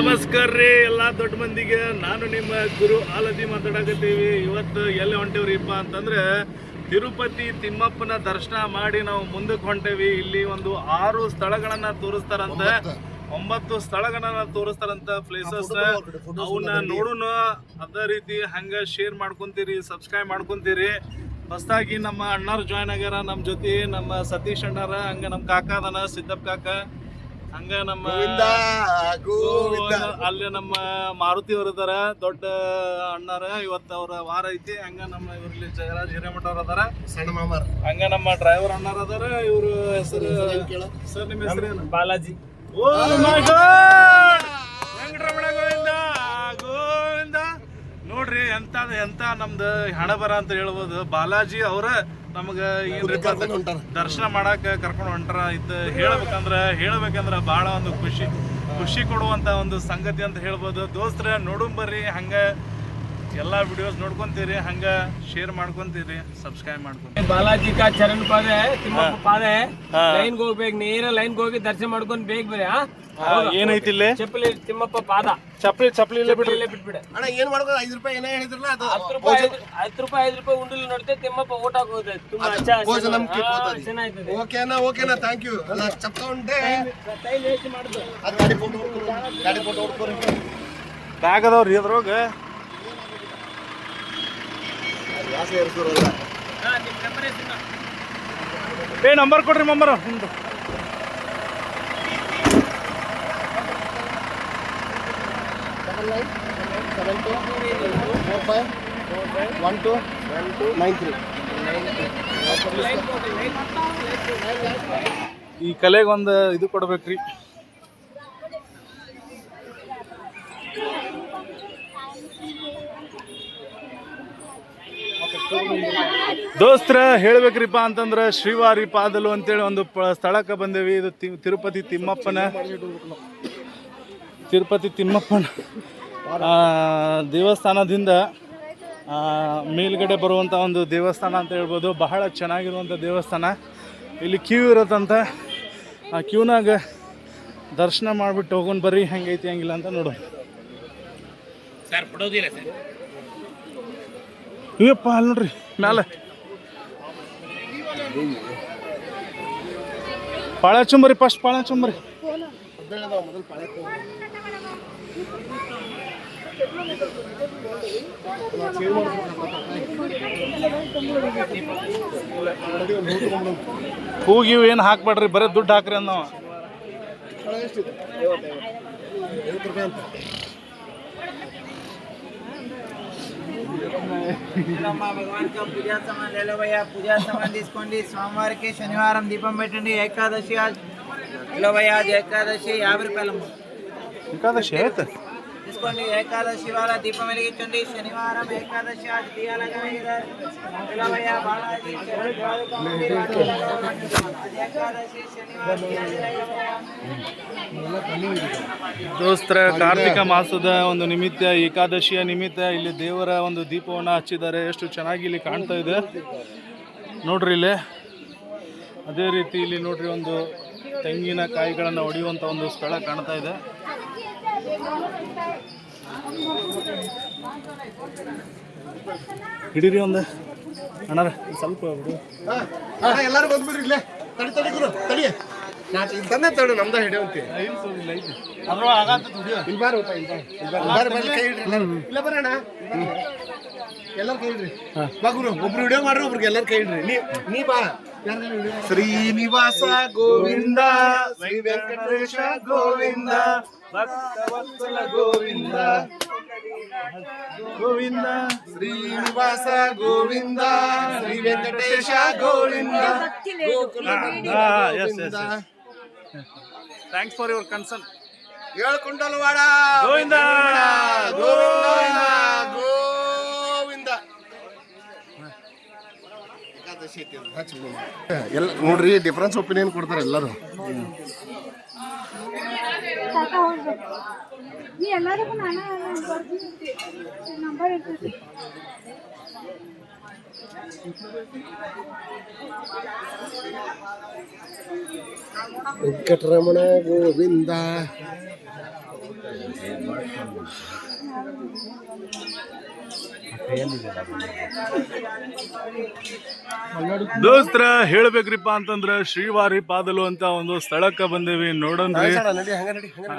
ನಮಸ್ಕಾರ ರೀ ಎಲ್ಲ ದೊಡ್ಡ ಮಂದಿಗೆ. ನಾನು ನಿಮ್ಮ ಗುರು ಆಲದಿ ಮಾತಾಡಕತ್ತೀವಿ. ಇವತ್ತು ಎಲ್ಲಿ ಹೊಂಟೇವ್ರಿಪ್ಪ ಅಂತಂದ್ರೆ ತಿರುಪತಿ ತಿಮ್ಮಪ್ಪನ ದರ್ಶನ ಮಾಡಿ ನಾವು ಮುಂದಕ್ಕೆ ಹೊಂಟೇವಿ. ಇಲ್ಲಿ ಒಂದು 6 ಸ್ಥಳಗಳನ್ನ ತೋರಿಸ್ತಾರಂತ, 9 ಸ್ಥಳಗಳನ್ನ ತೋರಿಸ್ತಾರಂತ ಪ್ಲೇಸಸ್. ಅವನ್ನ ನೋಡೋಣ. ಅದೇ ರೀತಿ ಹಂಗ ಶೇರ್ ಮಾಡ್ಕೊಂತೀರಿ, ಸಬ್ಸ್ಕ್ರೈಬ್ ಮಾಡ್ಕೊಂತೀರಿ. ಹೊಸದಾಗಿ ನಮ್ಮ ಅಣ್ಣಾರು ಜಾಯ್ನ್ ಆಗ್ಯಾರ ನಮ್ಮ ಜೊತೆ. ನಮ್ಮ ಸತೀಶ್ ಅಣ್ಣಾರ, ಹಂಗ ನಮ್ಮ ಕಾಕ ಅದಾನ ಸಿದ್ದಪ್ಪ ಕಾಕ, ಹಂಗ ನಮ್ಮ ಅಲ್ಲಿ ನಮ್ಮ ಮಾರುತಿ ಅವರು ಅದಾರ, ದೊಡ್ಡ ಅಣ್ಣಾರ. ಇವತ್ತು ಅವ್ರ ವಾರ ಐತಿ. ಹಂಗ ನಮ್ಮ ಇವ್ರಲ್ಲಿ ಜಯರಾಜ್ ಹಿರೇಮಠ ಅವ್ರ ಅದಾರ, ಸಣ್ಣ ಮಾಮಾರ. ಹಂಗ ನಮ್ಮ ಡ್ರೈವರ್ ಅಣ್ಣಾರ ಅದಾರ. ಇವ್ರ ಹೆಸರು ಸರ್, ನಿಮ್ಮ ಹೆಸರು ಬಾಲಾಜಿ. ಓ ಮೈ ಗಾಡ್, ವೆಂಕಟರಮಣ ಗೋವಿಂದ ಗೋವಿಂದ. ನೋಡ್ರಿ ಎಂತ ನಮ್ದು ಹಣ ಬರ ಅಂತ ಹೇಳ್ಬೋದು. ಬಾಲಾಜಿ ಅವ್ರ ನಮಗ ದರ್ಶನ ಮಾಡಾಕ ಕರ್ಕೊಂಡು ಹೊಂಟಾರ. ಇದು ಹೇಳ್ಬೇಕಂದ್ರ ಬಹಳ ಒಂದು ಖುಷಿ ಕೊಡುವಂತ ಒಂದು ಸಂಗತಿ ಅಂತ ಹೇಳ್ಬೋದು. ದೋಸ್ತ್ರ ನೋಡುಂಬರ್ರಿ, ಹಂಗ ಎಲ್ಲಾ ವಿಡಿಯೋಸ್ ನೋಡ್ಕೊಂತೀರಿ, ಹಂಗ ಶೇರ್ ಮಾಡ್ಕೊಂತೀರಿ, ಸಬ್ಸ್ಕ್ರೈಬ್ ಮಾಡ್ಕೊಂತೀರಿ. ಬಾಲಾಜಿ ಕಾ ಚರಣ್ ಪಾದ ತಿಮ್ಮಪ್ಪ ಪಾದ ಲೈನ್ ಹೋಗ್ಬೇಕು, ನೇರ ಲೈನ್ ಹೋಗಿ ದರ್ಶನ ಮಾಡ್ಕೊಂಡ್ ಬೇಗ ಬರೀ. ಏನೈತಿ ಇಲ್ಲಿ? ಚಪ್ಪಲಿ ತಿಮ್ಮಪ್ಪ ಪಾದ, ಚಪ್ಪಲಿ ಇಲ್ಲೇ ಬಿಟ್ಬಿಡ. ಅಣ್ಣ ಏನ್ ಮಾಡ್ಬೋದು? 5 ರೂಪಾಯಿ ಏನೇ ಹೇಳಿದ್ರಲ್ಲ ಅದು 10 ರೂಪಾಯಿ ಉಂಡಲ್ಲಿ ನೋಡ್ತೇವೆ. ತಿಮ್ಮಪ್ಪ ಊಟ ಹೋಗುತ್ತೆ, ತುಂಬಾ ಚೆನ್ನಾಗಿದೆ. ಓಕೆನಾ ಥ್ಯಾಂಕ್ ಯು. ಚಪ್ಪ ಉಂಟೆ ಟೈಮ್ ವೇಸ್ಟ್ ಮಾಡುದು. ಗಾಡಿ ಫೋಟೋ ಹೊಡ್ಕೊರಿ. ಬ್ಯಾಗ್ ಅದಾವ್ರಿ ಅದ್ರೊಳಗ. ನಂಬರ್ ಕೊಡ್ರಿ ಮಂಬರ್. 727245129 ಈ ಕಲೆಗೆ ಒಂದು ಇದು ಕೊಡ್ಬೇಕ್ರಿ. ದೋಸ್ತ್ರ ಹೇಳ್ಬೇಕ್ರಿಪ್ಪ ಅಂತಂದ್ರೆ ಶ್ರೀವಾರಿ ಪಾದಲು ಅಂತೇಳಿ ಒಂದು ಸ್ಥಳಕ್ಕೆ ಬಂದೇವಿ. ಇದು ತಿರುಪತಿ ತಿಮ್ಮಪ್ಪನ ದೇವಸ್ಥಾನದಿಂದ ಮೇಲ್ಗಡೆ ಬರುವಂಥ ಒಂದು ದೇವಸ್ಥಾನ ಅಂತ ಹೇಳ್ಬೋದು. ಬಹಳ ಚೆನ್ನಾಗಿರುವಂಥ ದೇವಸ್ಥಾನ. ಇಲ್ಲಿ ಕ್ಯೂ ಇರತ್ತಂತ. ಆ ಕ್ಯೂನಾಗ ದರ್ಶನ ಮಾಡಿಬಿಟ್ಟು ಹೋಗೋಣ ಬರ್ರಿ, ಹೆಂಗೈತಿ ಹಂಗಿಲ್ಲ ಅಂತ ನೋಡೋಣ. ಸರ್ ಬಿಡೋದಿಲ್ಲ ಸರ್. ಇವಪ್ಪ ಅಲ್ಲಿ ನೋಡ್ರಿ ಮ್ಯಾಲೆ ಪಾಳೆ ಚುಂಬರಿ, ಫಸ್ಟ್ ಪಾಳೆ ಚುಂಬರಿ. ಹೂಗಿವು ಏನು ಹಾಕ್ಬೇಡ್ರಿ, ಬರೀ ದುಡ್ಡು ಹಾಕ್ರಿ ಅಂದ ನಾವು. भगवान का पूजा सामान ले लो भैया. पूजा सामान తీసుకోండి. సోమవారికి శనివారం దీపం పెట్టండి. ఏకాదశి आज ले लो भैया. आज ఏకాదశి 50 రూపాయలమ్మ. ఏకాదశి అయితే తీసుకోండి. ఏకాదశి वाला దీపం వెలిగించండి. శనివారం ఏకాదశి आज दिया लगाएंगे. ले लो भैया. बालाजी ఏకాదశి శనివారం ದೋಸ್ತರ ಕಾರ್ತಿಕ ಮಾಸದ ಒಂದು ನಿಮಿತ್ತ, ಏಕಾದಶಿಯ ನಿಮಿತ್ತ ಇಲ್ಲಿ ದೇವರ ಒಂದು ದೀಪವನ್ನು ಹಚ್ಚಿದ್ದಾರೆ. ಎಷ್ಟು ಚೆನ್ನಾಗಿ ಇಲ್ಲಿ ಕಾಣ್ತಾ ಇದೆ ನೋಡ್ರಿ ಇಲ್ಲಿ. ಅದೇ ರೀತಿ ಇಲ್ಲಿ ನೋಡ್ರಿ ಒಂದು ತೆಂಗಿನ ಕಾಯಿಗಳನ್ನು ಹೊಡೆಯುವಂಥ ಒಂದು ಸ್ಥಳ ಕಾಣ್ತಾ ಇದೆ. ಹಿಡೀರಿ ಒಂದು ಅಣ್ಣಾರ ಸ್ವಲ್ಪ ಎಲ್ಲಾರು ಬಂದ್ಬಿಡ್ರಿ. ಇಲ್ಲೇ ತಡಿ ಗುರು ತಡಿ. ತಂದೆ ತಡು ನಮ್ದ ಹಿಡಿಯುವಂತೆ. ಇಲ್ಲ ಬರೋಣ. ಎಲ್ಲಾರು ಕೈ ಇಡ್ರಿ. ಬಾ ಗುರು, ಒಬ್ರು ವಿಡಿಯೋ ಮಾಡ್ರಿ, ಒಬ್ರಿಗೆ ಎಲ್ಲಾರು ಕೈ ಇಡ್ರಿ. ನೀ ಬಾ. Srinivasa Govinda, Shri Venkatesha Govinda, Bhaktavatsala Govinda Govinda, Srinivasa Govinda, Shri Venkatesha Govinda, Gokula Govinda. Thanks for your concern. Edukondalavada Govinda Govinda Govinda. ಎಲ್ಲ ನೋಡ್ರಿ, ಡಿಫರೆನ್ಸ್ ಒಪಿನಿಯನ್ ಕೊಡ್ತಾರೆ ಎಲ್ಲರೂ. ವೆಂಕಟರಮಣ ಗೋವಿಂದ. ದೋಸ್ತರ ಹೇಳ್ಬೇಕ್ರಿಪ್ಪ ಅಂತಂದ್ರ ಶ್ರೀವಾರಿ ಪಾದಲು ಅಂತ ಒಂದು ಸ್ಥಳಕ್ಕೆ ಬಂದೇವಿ ನೋಡೋಣ್ರಿ.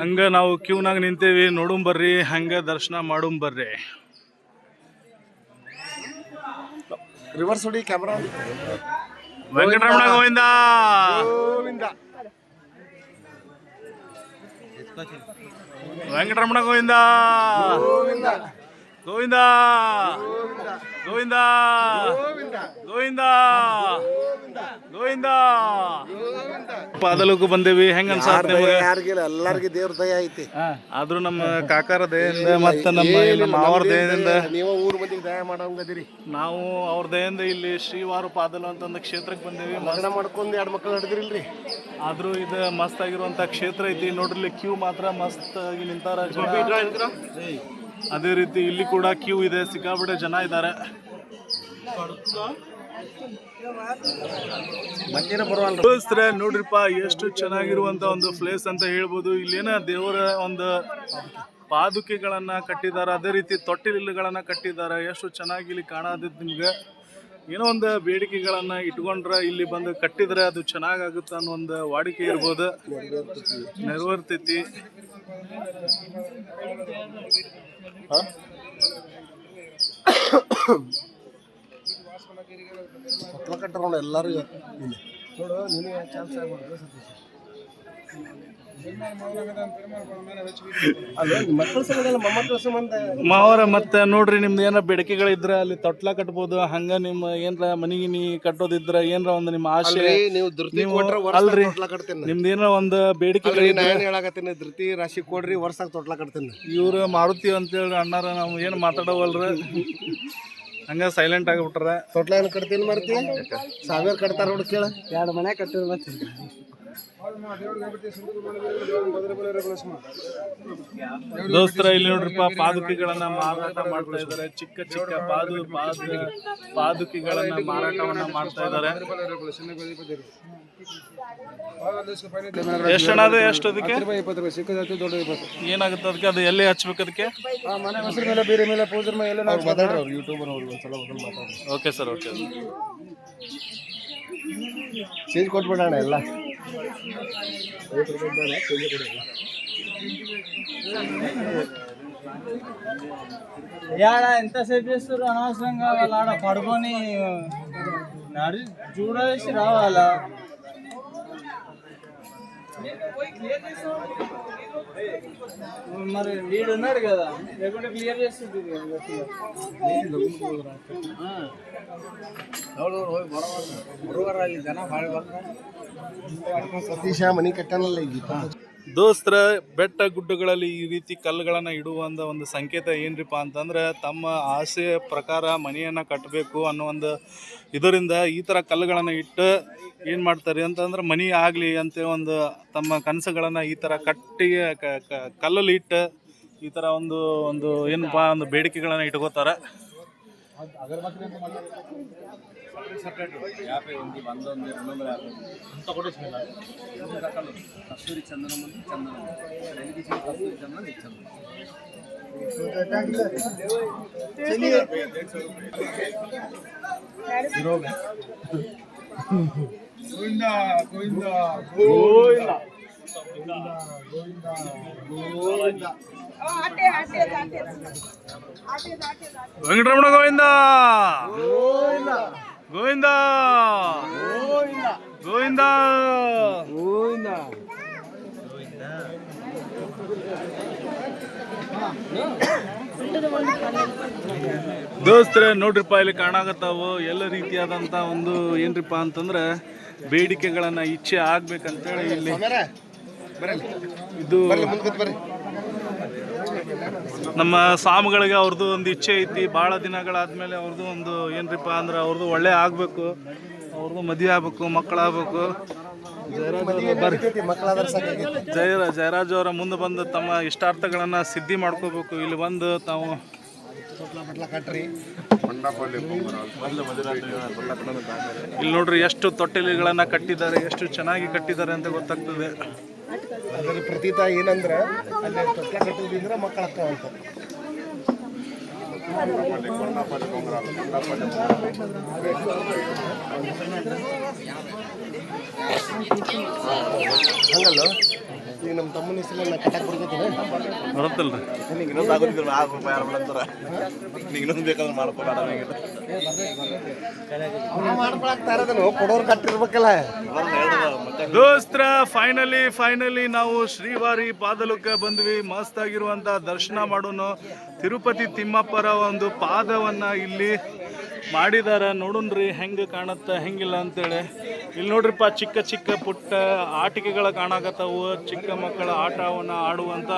ಹಂಗ ನಾವು ಕ್ಯೂನಾಗ ನಿಂತೇವಿ, ನೋಡುಂಬರ್ರಿ, ಹಂಗ ದರ್ಶನ ಮಾಡುಂಬರ್ರಿ. ರಿವರ್ಸ್ ಹೊಡಿ ಕ್ಯಾಮ್ರಾ. ವೆಂಕಟರಮಣ ಗೋವಿಂದ ಗೋವಿಂದ, ವೆಂಕಟರಮಣ ಗೋವಿಂದ ಗೋವಿಂದ, ಗೋವಿಂದ ಗೋವಿಂದ ಗೋವಿಂದ ಗೋವಿಂದ. ಪಾದಲಕ್ಕೂ ಬಂದೇವಿ. ಹೆಂಗ ಅನ್ಸಾತ ಯಾರಿಗಿಲ್ಲ, ಎಲ್ಲಾರ್ಗಿ ದೇವ್ರ ದಯ ಐತಿ. ಆದ್ರೂ ನಮ್ಮ ಕಾಕಾರ ದಯೆಯಿಂದ ಮತ್ತ ನಮ್ಮ ಅವ್ರ ದಯದಿಂದ ನೀವು ಊರ್ ಮಂದಿಗೆ ದಯ ಮಾಡಂಗದಿರಿ. ನಾವು ಅವ್ರ ದಯೆಯಿಂದ ಇಲ್ಲಿ ಶ್ರೀವಾರ ಪಾದಲು ಅಂತಂದ ಕ್ಷೇತ್ರಕ್ಕೆ ಬಂದೇವಿ. ಲಗ್ನ ಮಾಡ್ಕೊಂಡ್ 2 ಮಕ್ಕಳು ಹಿಡಿದ್ರಿಲ್ರಿ. ಆದ್ರೂ ಇದು ಮಸ್ತ್ ಆಗಿರುವಂತ ಕ್ಷೇತ್ರ ಐತಿ ನೋಡ್ರಿ. ಕ್ಯೂ ಮಾತ್ರ ಮಸ್ತ್ ಆಗಿ ನಿಂತಾರ ಜನ. ಅದೇ ರೀತಿ ಇಲ್ಲಿ ಕೂಡ ಕ್ಯೂ ಇದೆ, ಸಿಕ್ಕಾಪಟ್ಟೆ ಜನ ಇದ್ದಾರೆ. ನೋಡ್ರಿಪ್ಪ ಎಷ್ಟು ಚೆನ್ನಾಗಿರುವಂತ ಒಂದು ಪ್ಲೇಸ್ ಅಂತ ಹೇಳ್ಬೋದು. ಇಲ್ಲೇನ ದೇವರ ಒಂದು ಪಾದುಕೆಗಳನ್ನ ಕಟ್ಟಿದ್ದಾರೆ, ಅದೇ ರೀತಿ ತೊಟ್ಟಿಲುಗಳನ್ನ ಕಟ್ಟಿದ್ದಾರೆ. ಎಷ್ಟು ಚೆನ್ನಾಗಿ ಇಲ್ಲಿ ಕಾಣೋದಿತ್ತು ನಿಮ್ಗೆ. ಏನೋ ಒಂದು ಬೇಡಿಕೆಗಳನ್ನ ಇಟ್ಕೊಂಡ್ರೆ ಇಲ್ಲಿ ಬಂದು ಕಟ್ಟಿದ್ರೆ ಅದು ಚೆನ್ನಾಗಾಗುತ್ತೆ ಅನ್ನೋ ಒಂದು ವಾಡಿಕೆ ಇರ್ಬೋದು, ನೆರವೇರ್ತೈತಿ. ಕಟ್ಟರೋಣ ಎಲ್ಲರೂ ನೋಡು, ನೀನು ಚಾನ್ಸ್ ಆಗ್ಬಾರ್ದು ಸತೀಶ್. ಮಾವರ ಮತ್ತೆ ನೋಡ್ರಿ, ನಿಮ್ದು ಏನಾರ ಬೇಡಿಕೆಗಳಿದ್ರ ಅಲ್ಲಿ ತೊಟ್ಲ ಕಟ್ಬೋದು. ಹಂಗ ನಿಮ್ಮ ಏನ್ರ ಮನಿಗಿನಿ ಕಟ್ಟೋದಿದ್ರ ಏನ್ರ ಒಂದು ನಿಮ್ಮ ಆಸೆ ಅಲ್ರಿ, ನಿಮ್ದು ಏನಾರ ಒಂದು ಬೇಡಿಕೆ ಹೇಳಾಕತ್ತೀನಿ, ಧೃತಿ ರಾಶಿ ಕೊಡ್ರಿ, ವರ್ಷಾಗ ತೊಟ್ಲ ಕಟ್ತೀನಿ. ಇವ್ರು ಮಾರುತಿ ಅಂತೇಳಿ ಅಣ್ಣಾರ ನಾವು ಏನು ಮಾತಾಡೋವಲ್ರ, ಹಂಗ ಸೈಲೆಂಟ್ ಆಗಿಬಿಟ್ರ. ತೊಟ್ಲ ಏನು ಕಟ್ತೀನಿ ಮಾಡ್ತಿ? 1000 ಕಟ್ತಾರ ನೋಡಿ, ಕೇಳ. 2 ಮನೆ ಕಟ್ಟಿರ್ ಮತ್ತೆ ದೋಸ್ತರ ಇಲ್ಲಿ ನೋಡ್ರಿಪ್ಪ, ಪಾದುಕೆಗಳನ್ನ ಮಾರಾಟ ಮಾಡ್ತಾ ಇದ್ದಾರೆ. ಚಿಕ್ಕ ಚಿಕ್ಕ ಪಾದುಕೆಗಳನ್ನ ಮಾರಾಟವನ್ನ ಮಾಡ್ತಾ ಇದ್ದಾರೆ. ಎಷ್ಟು ಹಣ ಅದ? ಎಷ್ಟು ಅದಕ್ಕೆ ಏನಾಗುತ್ತೆ? ಅದಕ್ಕೆ ಅದು ಎಲ್ಲಿ ಹಚ್ಬೇಕು? ಅದಕ್ಕೆ ಓಕೆ ಸರ್, ಓಕೆ. ಚೇಂಜ್ ಕೊಟ್ಬಿಡೋಣ ಎಲ್ಲ. ఎంతసేపు చేస్తారు అనవసరంగా? వాళ్ళు ఆడ పడుకొని చూడేసి రావాలా? మరి వీడు ఉన్నాడు కదా, లేకుంటే క్లియర్ చేస్తుంది. ಸತೀಶ ಮನಿ ಕಟ್ಟನಲ್ಲ ಈಗ. ದೋಸ್ತರ, ಬೆಟ್ಟ ಗುಡ್ಡಗಳಲ್ಲಿ ಈ ರೀತಿ ಕಲ್ಲುಗಳನ್ನ ಇಡುವ ಒಂದು ಸಂಕೇತ ಏನ್ರಿಪ್ಪ ಅಂತಂದ್ರೆ, ತಮ್ಮ ಆಸೆಯ ಪ್ರಕಾರ ಮನೆಯನ್ನ ಕಟ್ಟಬೇಕು ಅನ್ನೋ ಒಂದು ಇದರಿಂದ ಈ ಥರ ಕಲ್ಲುಗಳನ್ನು ಇಟ್ಟು ಏನು ಮಾಡ್ತಾರೆ ಅಂತಂದ್ರೆ, ಮನೆ ಆಗಲಿ ಅಂತ ಒಂದು ತಮ್ಮ ಕನಸುಗಳನ್ನು ಈ ಥರ ಕಟ್ಟಿ ಕಲ್ಲಲ್ಲಿ ಇಟ್ಟು ಈ ಥರ ಒಂದು ಏನಪ್ಪ ಒಂದು ಬೇಡಿಕೆಗಳನ್ನು ಇಟ್ಕೋತಾರೆ. కస్తూరి చందనం చందనం వెంకటరమణ గోవింద గోవింద గోవింద గోవింద. ದೋಸ್ತರ ನೋಡ್ರಿಪ್ಪ, ಇಲ್ಲಿ ಕಾಣಾಕತ್ತಾವು ಎಲ್ಲ ರೀತಿಯಾದಂಥ ಒಂದು ಏನ್ರಿಪ್ಪ ಅಂತಂದ್ರೆ ಬೇಡಿಕೆಗಳನ್ನ ಇಚ್ಛೆ ಆಗ್ಬೇಕಂತೇಳಿ ಇಲ್ಲಿ ಇದು ನಮ್ಮ ಸ್ವಾಮಿಗಳಿಗೆ ಅವ್ರದ್ದು ಒಂದು ಇಚ್ಛೆ ಐತಿ. ಭಾಳ ದಿನಗಳಾದ್ಮೇಲೆ ಅವ್ರದ್ದು ಒಂದು ಏನ್ರಿಪ್ಪ ಅಂದ್ರೆ ಅವ್ರದ್ದು ಒಳ್ಳೆ ಆಗ್ಬೇಕು, ಅವ್ರದ್ದು ಮದುವೆ ಆಗ್ಬೇಕು, ಮಕ್ಕಳಾಗಬೇಕು. ಜಯರಾಜ್ ಅವರ ಮುಂದೆ ಬಂದು ತಮ್ಮ ಇಷ್ಟಾರ್ಥಗಳನ್ನ ಸಿದ್ಧಿ ಮಾಡ್ಕೋಬೇಕು. ಇಲ್ಲಿ ಬಂದು ತಾವು ಇಲ್ಲಿ ನೋಡ್ರಿ ಎಷ್ಟು ತೊಟ್ಟಿಲುಗಳನ್ನ ಕಟ್ಟಿದ್ದಾರೆ, ಎಷ್ಟು ಚೆನ್ನಾಗಿ ಕಟ್ಟಿದ್ದಾರೆ ಅಂತ ಗೊತ್ತಾಗ್ತದೆ. ಅದರ ಪ್ರತೀತ ಏನಂದ್ರೆ ಅಲ್ಲಿ ತೊಟ್ಲ ಕಟ್ಟುವುದಿಂದ್ರೆ ಮಕ್ಕಳು ಅಕ್ಕವಂತ. ಹಂಗಲ್ಲ ಈಗ ನಮ್ಮ ತಮ್ಮನ ಹೆಸರು ಕಟ್ಟಕ್ಕೆ ಬರ್ತೈತೆ ಬರುತ್ತಲ್ರಿ. ಇನ್ನೊಂದು ಆಗೋದಿಲ್ಲ, ಇನ್ನೊಂದು ಬೇಕಾದ್ರೆ ಮಾಡ್ಕೊಬೇಡ ಮಾಡ್ಕೊಳಕ್ತಾರದನು ಕೊಡೋರು ಕಟ್ಟಿರ್ಬೇಕಲ್ಲ. ದೋಸ್ತ್ರ ಫೈನಲಿ ನಾವು ಶ್ರೀವಾರಿ ಪಾದಲಕ್ಕೆ ಬಂದ್ವಿ. ಮಸ್ತ್ ಆಗಿರುವಂತ ದರ್ಶನ ಮಾಡೋನು. ತಿರುಪತಿ ತಿಮ್ಮಪ್ಪರ ಒಂದು ಪಾದವನ್ನ ಇಲ್ಲಿ ಮಾಡಿದಾರ. ನೋಡುನ್ರಿ ಹೆಂಗೆ ಕಾಣುತ್ತೆ ಹೆಂಗಿಲ್ಲ ಅಂತೇಳಿ. ಇಲ್ಲಿ ನೋಡ್ರಿಪ್ಪ ಚಿಕ್ಕ ಚಿಕ್ಕ ಪುಟ್ಟ ಆಟಿಕೆಗಳ ಕಾಣಕತ್ತವು. ಚಿಕ್ಕ ಮಕ್ಕಳ ಆಟವನ್ನ ಆಡುವಂತ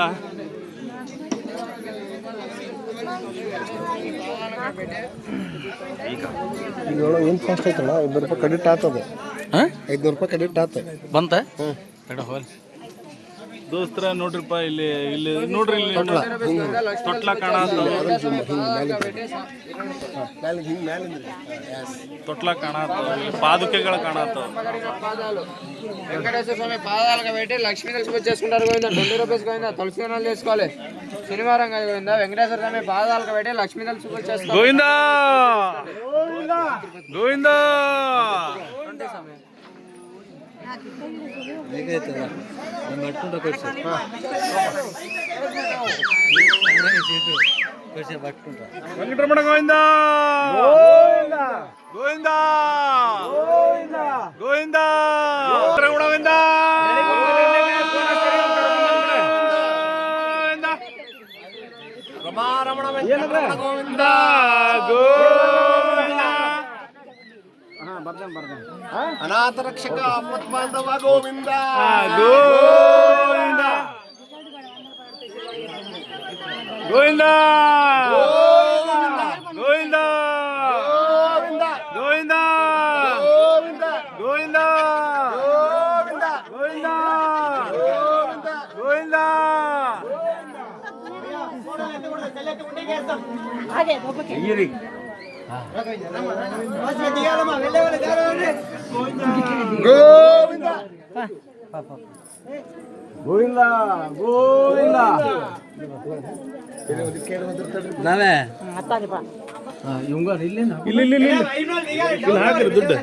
ಈಗ ಏನು ಕಾಸ್ಟ್ ಆಯ್ತಲ್ಲ, 500 ರೂಪಾಯಿ ಕ್ರೆಡಿಟ್ ಆಗ್ತದೆ. 500 ರೂಪಾಯಿ ಕ್ರೆಡಿಟ್ ಆತ ಬಂತ ದೋಸ್ತರ. ನೋಡ್ರಿಪ್ಪ ಇಲ್ಲಿ ನೋಡ್ರಿ, ಇಲ್ಲಿ ತೊಟ್ಲ ಕಾಣತ್ತವ, ತೊಟ್ಲ కాణాతవ, పాదుకెಗಳ కాణాతవ. వెంకటేశ్వర స్వామి పాదాలకు పెట్టి లక్ష్మీ పూజ చేసుకుంటారు. గోవిందా 20 రూపీస్ గోవిందా. తులసి వనాలు చేసుకోవాలి శనివారం కదా గోవిందా. వెంకటేశ్వర స్వామి పాదాలకు పెట్టి లక్ష్మీ పూజ చేసుకోవాలి. గోవిందా గోవిందా. వెంకటరమణ గోవిందా గోవిందా గోవిందా గోవిందా. ರಮಾರಮಣ ಗೋವಿಂದ ಅನಾಥ ರಕ್ಷಕ ಆಪತ್ ಬಾಂಧವ ಗೋವಿಂದ ಗೋವಿಂದ ಗೋವಿಂದ ಗೋವಿಂದ ಗೋವಿಂದ ಗೋವಿಂದ ಗೋವಿಂದ ಗೋವಿಂದ. ಗೋವಿಂದ ಗೋವಿಂದ ಗೋವಿಂದ. ನಾವೇ ಇಲ್ಲಿ ಹಾಕಿರಿ ದುಡ್ಡು.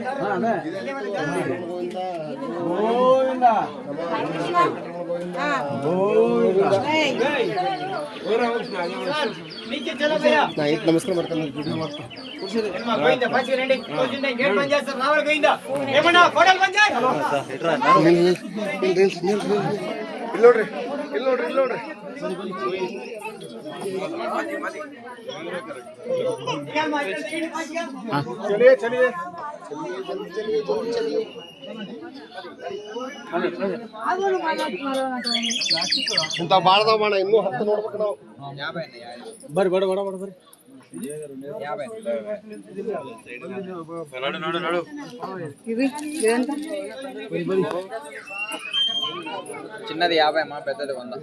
ನಮಸ್ಕಾರ ಮಾಡ್ತಾನೆ. ಇಲ್ಲಿ ನೋಡ್ರಿ, ಇಲ್ಲಿ ನೋಡ್ರಿ, ಇಲ್ಲಿ ನೋಡ್ರಿ. ಚಲಿಯೇ ಚಲಿಯೇ ಇಂಥ ಬಾಳದ ಬಾಣ ಇನ್ನೂ 10 ನೋಡ್ಬೇಕು ನಾವು. ಬರ್ರಿ ಬಡ ಬಡ ಬಡ ಬರ್ರಿ. చిన్నది 50 మా పెద్దది 100.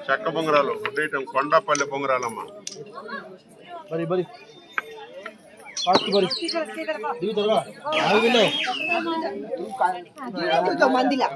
చెక్క బొంగరాలు గుడ్డేయటం కొండపల్లి బొంగరాలమ్మ. బరి బరి ఫాస్ట్ బరి దిగుతారా ఆగిలో तो मंदिला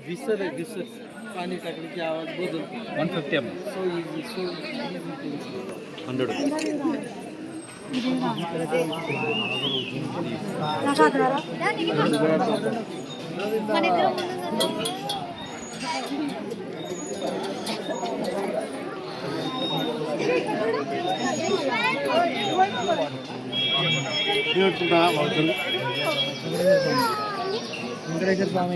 विसर पानी टाकने की आवाज बदल 150 एम सो इजी 100 వెంకటేశ్వర స్వామి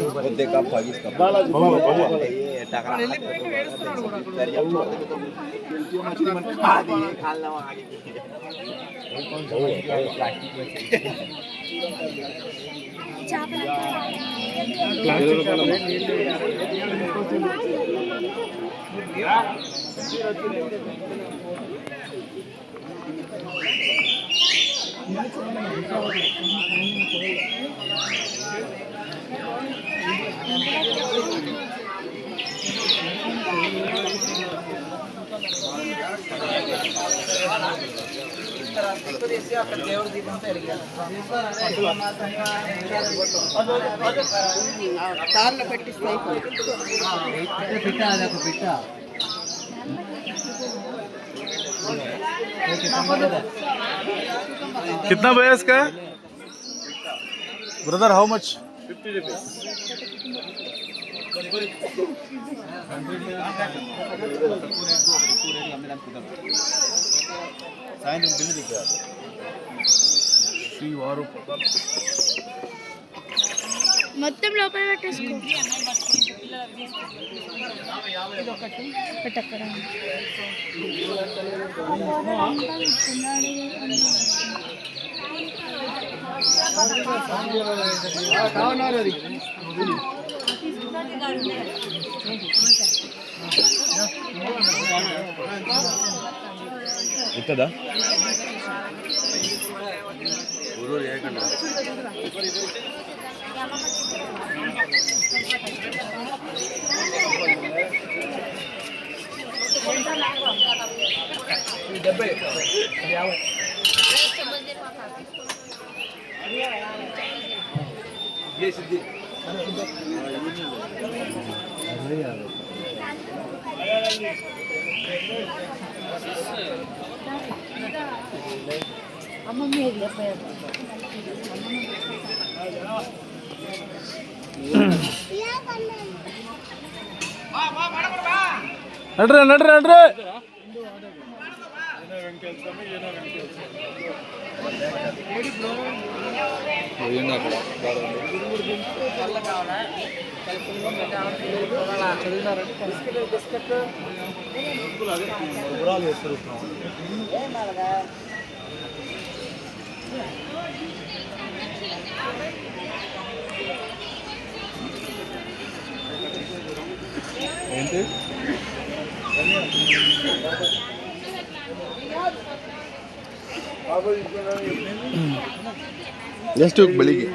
అక్కడ దేవుడి దీపంతో వెలిగారు. కార్లో పెట్టిస్తే कितना भैया इसका ब्रदर हाउ मच 50 रुपीस సాయంత్రం బిల్లు దిగారు శ్రీవారు మొత్తం లోపల పెట్టేసుకో పెట్టక్కడ ఇస్తుందా అమ్మమ్మ ನಡ್ರಿ ನಡ್ರಿ ನಡ್ರಿ ఏంటి ಎಷ್ಟು ಬೆಳಿಗ್ಗೆ